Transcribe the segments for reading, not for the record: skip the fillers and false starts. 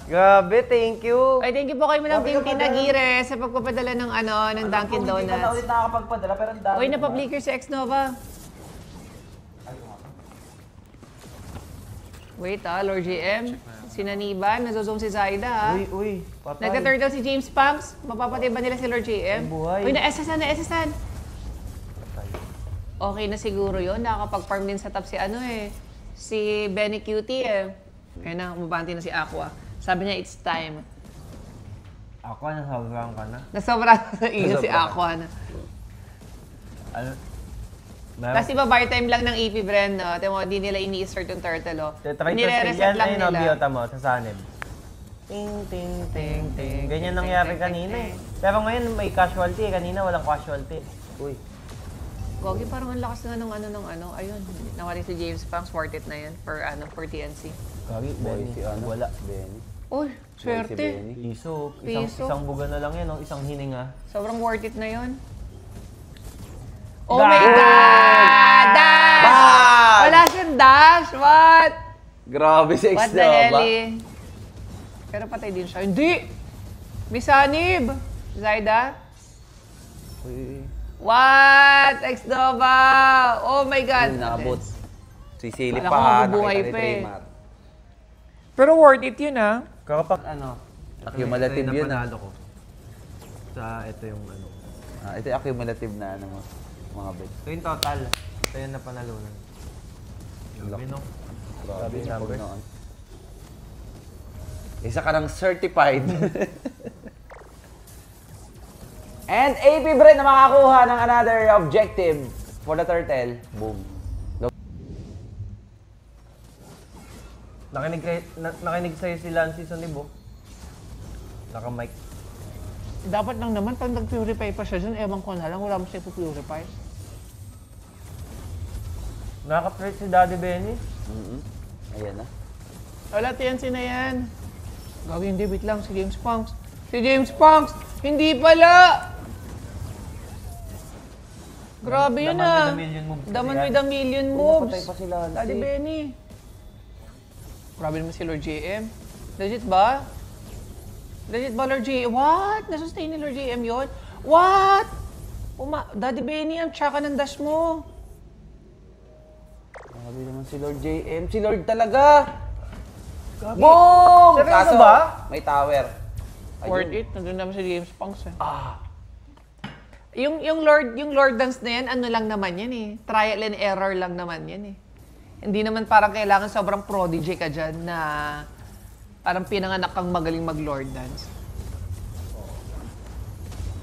Grabe, thank you. Ay, thank you po kayo ng Team Tinagire sa pagpapadala ng ng Dunkin' Donuts. Hindi pa na ulit nakakapagpadala, pero ang dami. Uy, napableaker si X-Nova. Wait Lord GM. Sinaniban, nazozone si Zaida Uy, patay. Nagka-turtle si James Punks. Mapapatay ba nila si Lord GM? Buhay. Uy, na-SSan. Okay na siguro yun. Nakakapag-farm din sa top si Benny Cutie Ayun na, umabanti na si Aqua. Sabi niya, it's time. Ako, nasobrang ka na. Nasobrang sa iyo si Aqua na. Ano? Tapos iba bar time lang ng EP brand, no? Tama mo, di nila ini-start yung turtle, Nire-reset lang nila. Biyota mo, sa sanib. Ting, ting, ting, ting. Ganyan nangyari kanina Pero ngayon may casualty Kanina walang casualty. Uy. Gogi, parang ang lakas nga ng Ayun, nawali si James Punks, worth it na yun for TNC. Gogi, Benny. Wala. Benny. Uy, swerte. Piso. Piso. Isang buga na lang yan, isang hininga. Sobrang worth it na yun. Oh my God! Dash! Wala siyang dash! What? Grabe si What the hell Pero patay din siya. Hindi! May sanib! Zaida? Uy. What? X-Nova! Oh my God! Naabot. Sisilip Wala ko pa, mabubuhay nakita ni pa Traymar. Pero worth it yun Kapag Accumulative ito yung yun, napanalo ko. Ito yung Ito yung accumulative na mga bet. Ito yung total. Ito yung napanalunan. Grabe no? Grabe yung numbers. Isa ka ng certified. And AP Brent na makakuha ng another objective for the turtle. Boom. Nakinig sa'yo si Lancy Sonibo. Naka-mic. Dapat lang naman, pag nag-purify pa siya dyan, ewan ko na lang, wala mo siya ipupurify. Nakaka-threat si Daddy Benny. Ayan na. Wala, TNC na yan. Gawin, hindi, wait lang, si James Punks. Si James Punks! Hindi pala! Grabe yun Daman with a million moves. Napatay pa si Lancy. Daddy Benny. Grabe naman si Lord JM. Legit ba? Legit ba, Lord JM? What? Nasustain ni Lord JM yun? What? Daddy Benny, ang tsaka ng dash mo. Grabe naman si Lord JM. Si Lord talaga! Boom! Seryoso ba? May tower. Worth it. Nandun naman si James Punks Yung Lord dance na yan, ano lang naman yan Trial and error lang naman yan Hindi naman parang kailangan sobrang prodigy ka dyan na parang pinanganak kang magaling mag-Lord dance.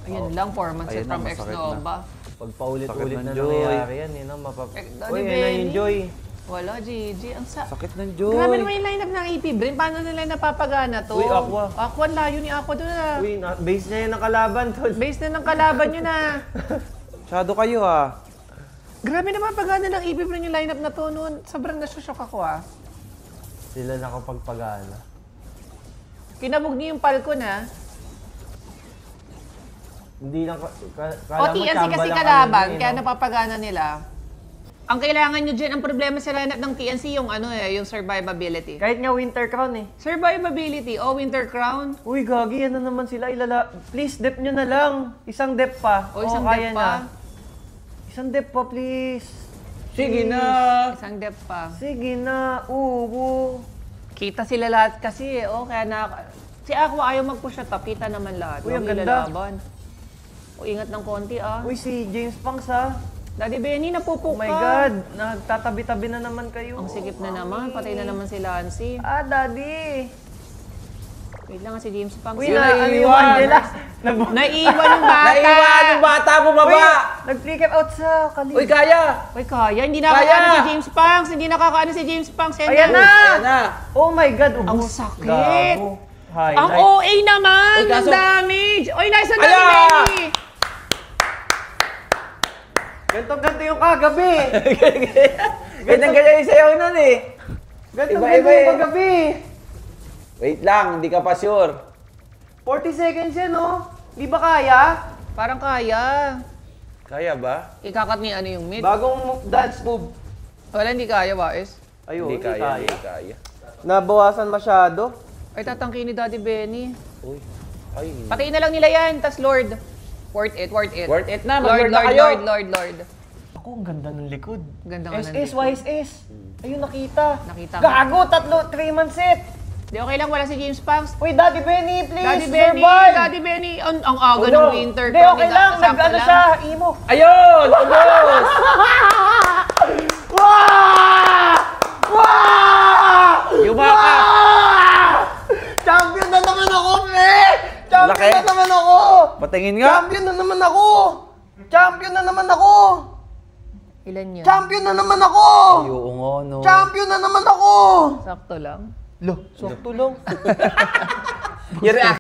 Ayun lang, 4 months from X-Nova. Pag paulit-ulit na Joy. nangyayari yan, Uy, na-enjoy. Wala, GG. Ang Sakit ng Joy. Grabe naman yung lineup ng AP Brain. Paano nila napapagana to? Uy, Aqua. Aqua, ang layo ni Aqua doon Uy, base na yan ng kalaban, tol. Base na ng kalaban yun Masyado kayo Grabe naman pagana ng AP Brain yung lineup na to noon. Sobrang nasushock ako Sila nakapagpagana. Kinabog niyo yung Falcon Hindi lang, TNC kasi kalaban, kaya napapagana nila. Ang kailangan nyo dyan, ang problema sa lineup ng TNC yung yung survivability. Kahit nga Winter Crown Survivability, Winter Crown. Uy, gagi, ano naman sila Please, dep nyo na lang. Isang dep pa. Isang kaya dep pa. Isang dep pa, please. Sige na! Isang dep pa. Sige na, uwo. Kita sila lahat kasi kaya si Aqua ayaw mag-push at top, kita naman lahat. Uy, ang Huwag ganda. ilalaban. Ingat ng konti Uy, si James Punks Daddy Benny, napupuk Oh my God, nagtatabi-tabi na naman kayo. Ang sikip na naman, patay na naman si Lancy. Daddy. Wait lang si James Punks. Uy, naiwan nila. Naiwan yung bata. Naiwan yung bata, bumaba! Uy, nag-freak out sa kalye. Uy, kaya! Uy, kaya. Hindi nakakaano si James Punks. Hindi nakakaano si James Punks. Ayan na! Ayan na! Oh my God, Ang ubos. sakit. Gago. Ang OA naman Uy, ng kaso- damage. Uy, nice on Daddy Ala! Benny. Gantong-ganto yung kagabi. Ganyan-ganyan yung sayaw nun Gantong-ganto yung kagabi. Wait lang, hindi ka pa sure. 40 seconds yan, Di ba kaya? Parang kaya. Kaya ba? Ikakat ni yung mid. Bagong dance move. Wala, hindi kaya, Wais. Ayun, Hindi kaya, hindi kaya. Nabawasan masyado. Ay, tatangkin ni Daddy Benny. Uy. Ay. Patayin na lang nila yan, tas Lord. Worth it, worth it. Worth it na, Lord, mag-lord na Lord, kayo. Lord. Ako, ang ganda ng likod. Ganda nga ng SS, likod. YSS. Ayun, nakita. Nakita mo. Gago, 3-man set. Di, okay lang, wala si James Punks. Uy, Daddy Benny, please, Daddy Benny, survive. Daddy Benny. Ang aga Uno. ng winter. Hindi, okay lang. Nag-ano siya, emo. Ayun! Ubos! Yumaka! Champion na naman ako, pre! Champion Laki. na naman ako! Patingin nga. Champion na naman ako! Champion na naman ako! Ilan yun? Champion na naman ako! Ay, oo nga, no. Champion na naman ako! Sakto lang. Lo, sakto lang. Yung reaction